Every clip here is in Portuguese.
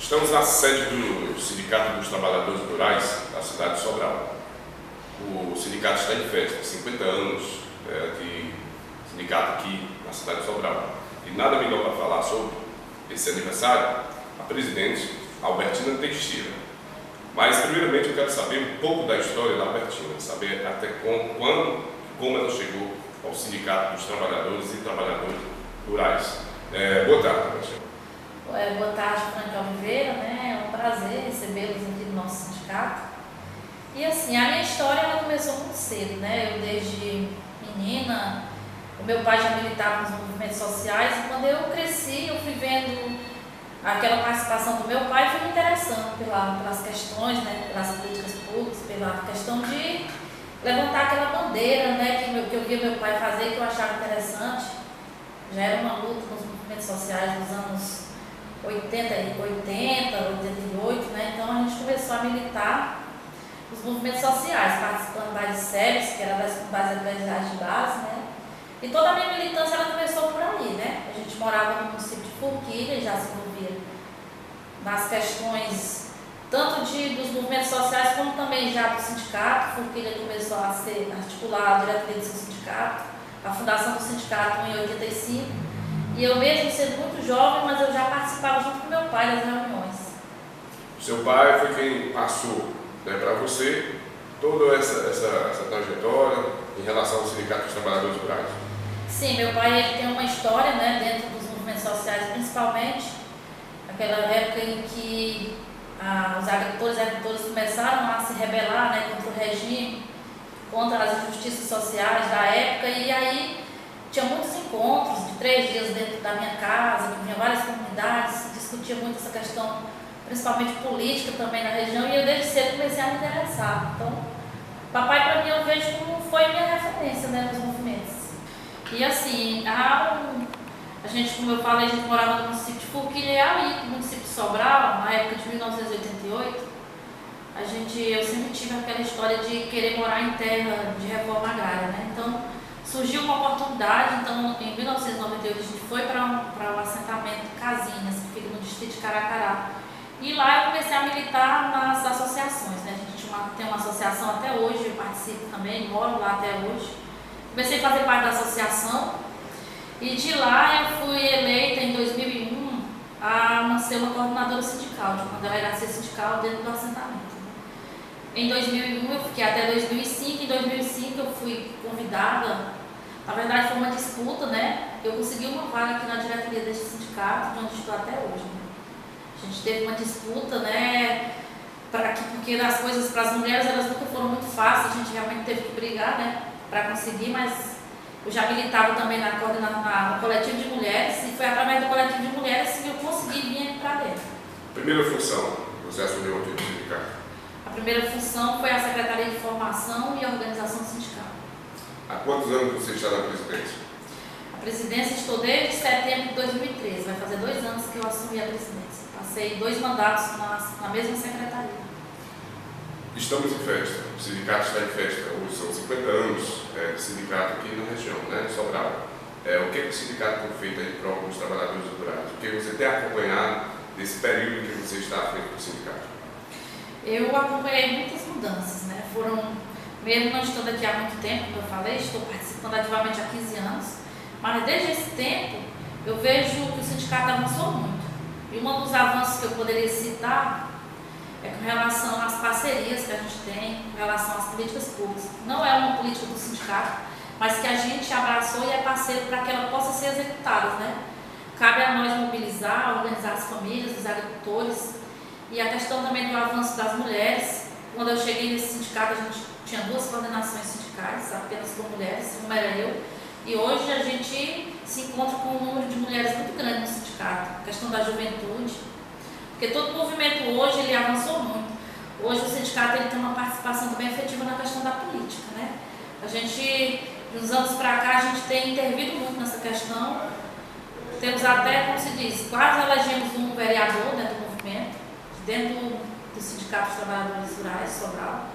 Estamos na sede do Sindicato dos Trabalhadores Rurais da cidade de Sobral. O sindicato está em festa, 50 anos de sindicato aqui na cidade de Sobral. E nada melhor para falar sobre esse aniversário, a presidente Albertina Teixeira. Mas, primeiramente, eu quero saber um pouco da história da Albertina, saber até quando, como ela chegou ao Sindicato dos Trabalhadores e Trabalhadoras Rurais. Boa tarde, Albertina. Boa tarde, Franca Oliveira, né? É um prazer recebê-los aqui no nosso sindicato. E assim, a minha história ela começou muito cedo, né? Eu desde menina, o meu pai já militava nos movimentos sociais e quando eu cresci, eu fui vendo aquela participação do meu pai e fui me interessando pelas questões, né? Pelas políticas públicas, pela questão de levantar aquela bandeira, né? Que eu via meu pai fazer, que eu achava interessante. Já era uma luta nos movimentos sociais dos anos 88, né? Então a gente começou a militar nos movimentos sociais, participando das SEBs, que era das atividades de base, né? E toda a minha militância ela começou por aí, né? A gente morava no município de Forquilha e já se envolvia nas questões tanto dos movimentos sociais como também já do sindicato. Forquilha começou a ser articulada a diretoria do seu sindicato, a fundação do sindicato em 85. E eu mesmo sendo muito jovem, mas eu já participava junto com meu pai das reuniões. Seu pai foi quem passou, né, para você toda essa trajetória em relação ao Sindicato dos Trabalhadores Rurais? Sim, meu pai ele tem uma história, né, dentro dos movimentos sociais, principalmente aquela época em que os agricultores e agricultoras começaram a se rebelar, né, contra o regime, contra as injustiças sociais da época, e aí tinha muitos encontros de 3 dias dentro da minha casa, que vinha várias comunidades, se discutia muito essa questão, principalmente política também na região, e eu desde cedo comecei a me interessar. Então, papai para mim eu vejo como foi minha referência, né, nos movimentos. E assim, a gente, como eu falei, a gente morava no município de Forquilha e ali, no município de Sobral, na época de 1988, eu sempre tive aquela história de querer morar em terra de reforma agrária, né? Então, surgiu uma oportunidade, então em 1998 a gente foi para o assentamento Casinhas, que fica no distrito de Caracará. E lá eu comecei a militar nas associações, né? A gente tem uma associação até hoje, eu participo também, moro lá até hoje. Comecei a fazer parte da associação e de lá eu fui eleita em 2001 a ser uma coordenadora sindical, de uma delegacia sindical dentro do assentamento. Em 2001 eu fiquei até 2005, em 2005 eu fui convidada, na verdade foi uma disputa, né? Eu consegui uma vaga aqui na diretoria deste sindicato, de onde estou até hoje. Né? A gente teve uma disputa, né? Porque as coisas para as mulheres elas nunca foram muito fáceis, a gente realmente teve que brigar, né? Para conseguir, mas eu já militava também no coletivo de mulheres e foi através do coletivo de mulheres que eu consegui vir aqui para dentro. Primeira função que você assumiu aqui no sindicato? A primeira função foi a Secretaria de Formação e Organização Sindical. Há quantos anos você está na presidência? A presidência estou desde setembro de 2013, vai fazer 2 anos que eu assumi a presidência. Passei 2 mandatos na mesma secretaria. Estamos em festa, o sindicato está em festa, hoje são 50 anos de sindicato aqui na região, né, Sobral. O que o sindicato tem feito aí para os trabalhadores rurais? O que você tem acompanhado desse período que você está à frente do sindicato? Eu acompanhei muitas mudanças, né? Mesmo não estando aqui há muito tempo, como eu falei, estou participando ativamente há 15 anos, mas desde esse tempo eu vejo que o sindicato avançou muito. E um dos avanços que eu poderia citar é com relação às parcerias que a gente tem, com relação às políticas públicas. Não é uma política do sindicato, mas que a gente abraçou e é parceiro para que ela possa ser executada, né? Cabe a nós mobilizar, organizar as famílias, os agricultores. E a questão também do avanço das mulheres. Quando eu cheguei nesse sindicato, a gente tinha 2 coordenações sindicais, apenas com mulheres, uma era eu. E hoje a gente se encontra com um número de mulheres muito grande no sindicato. A questão da juventude. Porque todo movimento hoje, ele avançou muito. Hoje o sindicato ele tem uma participação também efetiva na questão da política, né? A gente, de uns anos para cá, a gente tem intervido muito nessa questão. Temos até, como se diz, quase elegemos um vereador, né, do movimento, dentro do Sindicato dos Trabalhadores Rurais, Sobral.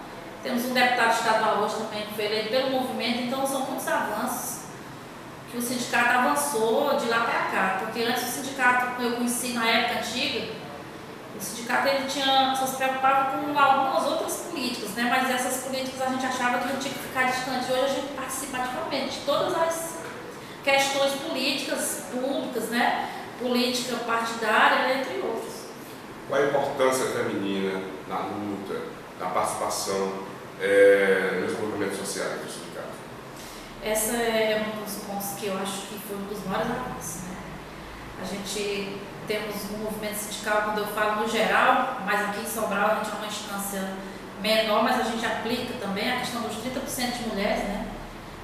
Temos um deputado estadual hoje também, que foi eleito pelo movimento, então são muitos avanços que o sindicato avançou de lá para cá, porque antes o sindicato que eu conheci na época antiga, sindicato ele só se preocupava com algumas outras políticas, né? Mas essas políticas a gente achava que não tinha que ficar distante. Hoje a gente participa ativamente de todas as questões políticas públicas, né? Política partidária, entre outros. Qual a importância feminina na luta, na participação nos movimentos sociais do sindicato? Essa é um dos pontos que eu acho que foi um dos maiores avanços, né? A gente temos um movimento sindical, quando eu falo no geral, mas aqui em Sobral a gente é uma instância menor, mas a gente aplica também a questão dos 30% de mulheres, né,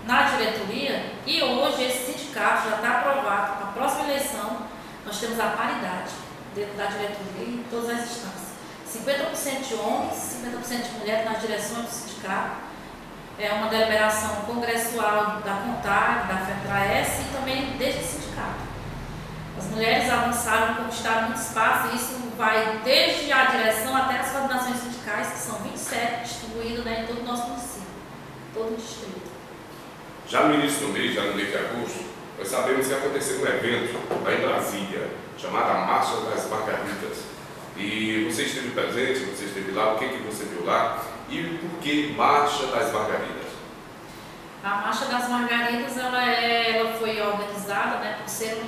na diretoria, e hoje esse sindicato já está aprovado. Para a próxima eleição, nós temos a paridade dentro da diretoria em todas as instâncias. 50% de homens, 50% de mulheres nas direções do sindicato. É uma deliberação congressual da CONTAG, da FETRAES e também deste sindicato. As mulheres avançaram, conquistaram muito espaço e isso vai desde a direção até as coordenações sindicais, que são 27 distribuídas, né, em todo o nosso município, todo o distrito. Já no início do mês, já no mês de agosto, nós sabemos que aconteceu um evento lá em Brasília, chamado a Marcha das Margaridas. E você esteve presente, você esteve lá, o que você viu lá e por que Marcha das Margaridas? A Marcha das Margaridas ela foi organizada, né, por ser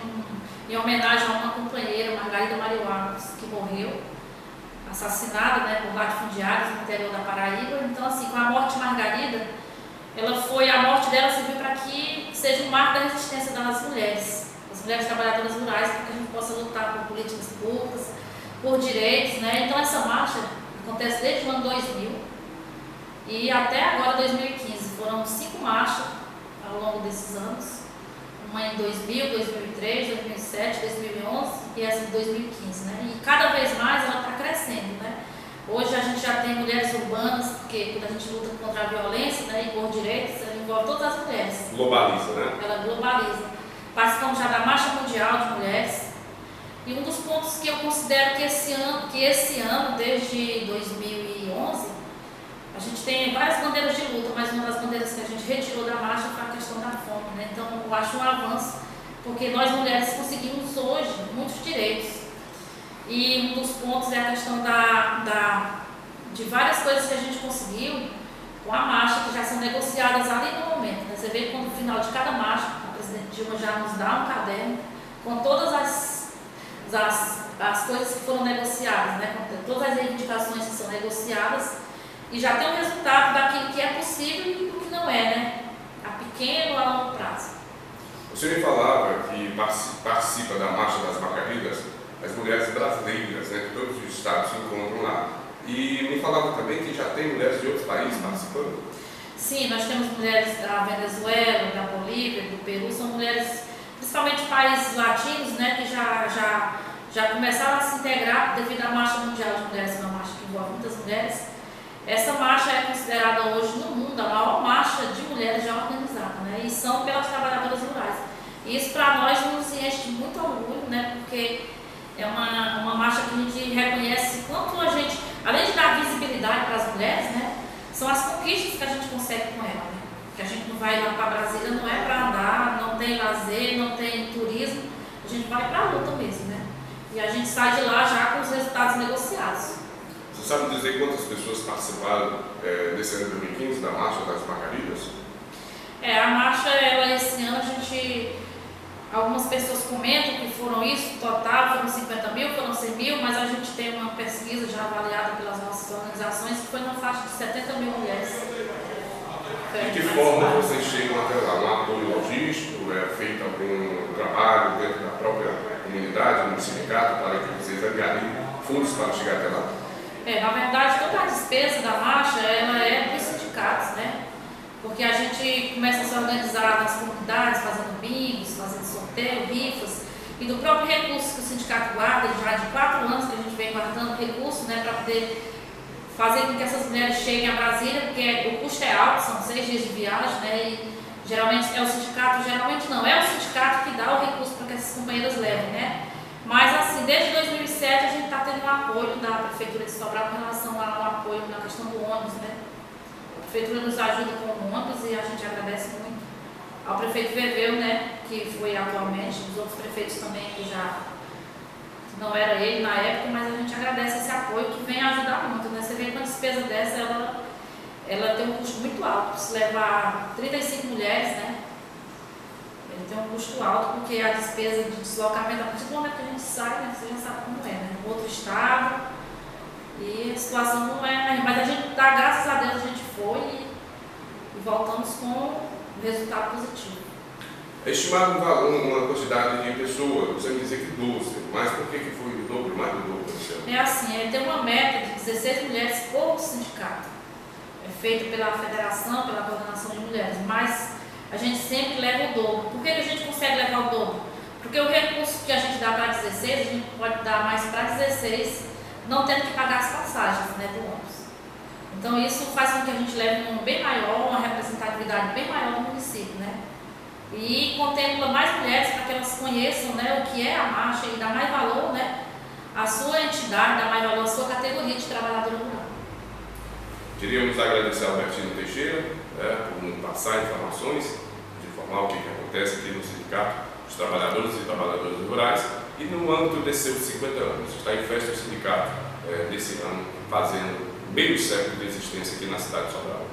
em homenagem a uma companheira, Margarida Maria Alves, que morreu, assassinada, né, por latifundiários no interior da Paraíba. Então, assim, com a morte de Margarida, a morte dela serviu para que seja um marco da resistência das mulheres, as mulheres trabalhadoras rurais, para que a gente possa lutar por políticas públicas, por direitos, né? Então, essa marcha acontece desde o ano 2000 e até agora, 2015. Foram 5 marchas ao longo desses anos. Uma em 2000, 2003, 2007, 2011 e essa de 2015, né? E cada vez mais ela está crescendo, né? Hoje a gente já tem mulheres urbanas, porque quando a gente luta contra a violência, né, e por direitos, ela envolve todas as mulheres. Globaliza, né? Ela globaliza. Participamos já da Marcha Mundial de Mulheres. E um dos pontos que eu considero que esse ano, desde 2011, a gente tem várias bandeiras de luta, mas uma das bandeiras que a gente retirou da marcha foi a questão da fome, né? Então, eu acho um avanço, porque nós mulheres conseguimos hoje muitos direitos. E um dos pontos é a questão de várias coisas que a gente conseguiu com a marcha, que já são negociadas ali no momento, né? Você vê que no final de cada marcha, a presidente Dilma já nos dá um caderno com todas as coisas que foram negociadas, né? Com todas as reivindicações que são negociadas. E já tem um resultado daquilo que é possível e do que não é, né? A pequeno ou a longo prazo. Você me falava que participa da Marcha das Margaridas as mulheres brasileiras, né, que todos os estados se encontram lá. E me falava também que já tem mulheres de outros países participando. Sim, nós temos mulheres da Venezuela, da Bolívia, do Peru, são mulheres, principalmente países latinos, né, que já começaram a se integrar devido à Marcha Mundial de Mulheres, uma marcha que envolve muitas mulheres. Essa marcha é considerada hoje no mundo a maior marcha de mulheres já organizada, né? E são pelas trabalhadoras rurais. E isso para nós nos enche de muito orgulho, né? Porque é uma marcha que a gente reconhece quanto a gente, além de dar visibilidade para as mulheres, né? São as conquistas que a gente consegue com ela, né? Que a gente não vai lá para Brasília, não é para andar, não tem lazer, não tem turismo, a gente vai para a luta mesmo, né? E a gente sai de lá já com os resultados negociados. Você sabe dizer quantas pessoas participaram nesse ano de 2015 da Marcha das Margaridas? A marcha, esse ano algumas pessoas comentam que foram isso, total foram 50 mil, foram 100 mil, mas a gente tem uma pesquisa já avaliada pelas nossas organizações que foi na faixa de 70 mil mulheres. De que forma vocês chegam até lá? Um apoio logístico? É feito algum trabalho dentro da própria comunidade, no sindicato, para que vocês angariem fundos para chegar até lá? Na verdade, toda a despesa da marcha, ela é dos sindicatos, né? Porque a gente começa a se organizar nas comunidades, fazendo bingos, fazendo sorteio, rifas, e do próprio recurso que o sindicato guarda, já de 4 anos que a gente vem guardando recursos, né, para poder fazer com que essas mulheres cheguem a Brasília, porque o custo é alto, são 6 dias de viagem, né, e geralmente é o sindicato que dá o recurso para que essas companheiras levem, né. Mas assim, desde 2007 a gente está tendo um apoio da Prefeitura de Sobral com relação ao apoio na questão do ônibus, né. A Prefeitura nos ajuda com o ônibus e a gente agradece muito ao prefeito Veveu, né, que foi atualmente, os outros prefeitos também que já não era ele na época, mas a gente agradece esse apoio. dessa, ela tem um custo muito alto. Se levar 35 mulheres, né? Ele tem um custo alto, porque a despesa de deslocamento, a partir do momento que a gente sai, né, você já sabe como é, né? Outro estado, e a situação não é. Mas a gente dá, graças a Deus, a gente foi e voltamos com um resultado positivo. É estimado uma quantidade de pessoas, você me dizer que 12, mas por que foi o dobro, mais do dobro? É assim, tem uma meta de 16 mulheres por sindicato. É feita pela federação, pela coordenação de mulheres, mas a gente sempre leva o dobro. Por que a gente consegue levar o dobro? Porque o recurso que a gente dá para 16, a gente pode dar mais para 16, não tendo que pagar as passagens, né, do ônibus. Então isso faz com que a gente leve um número bem maior, uma representatividade bem maior do município, né? E contempla mais mulheres para que elas conheçam, né, o que é a marcha e dá mais valor, né, à sua entidade, dá mais valor à sua categoria de trabalhadora rural. Queríamos agradecer ao Albertino Teixeira, por nos passar informações, de informar o que acontece aqui no Sindicato dos Trabalhadores e Trabalhadoras Rurais e no âmbito desses seus 50 anos. Está em festa o sindicato desse ano, fazendo meio século de existência aqui na cidade de Sobral.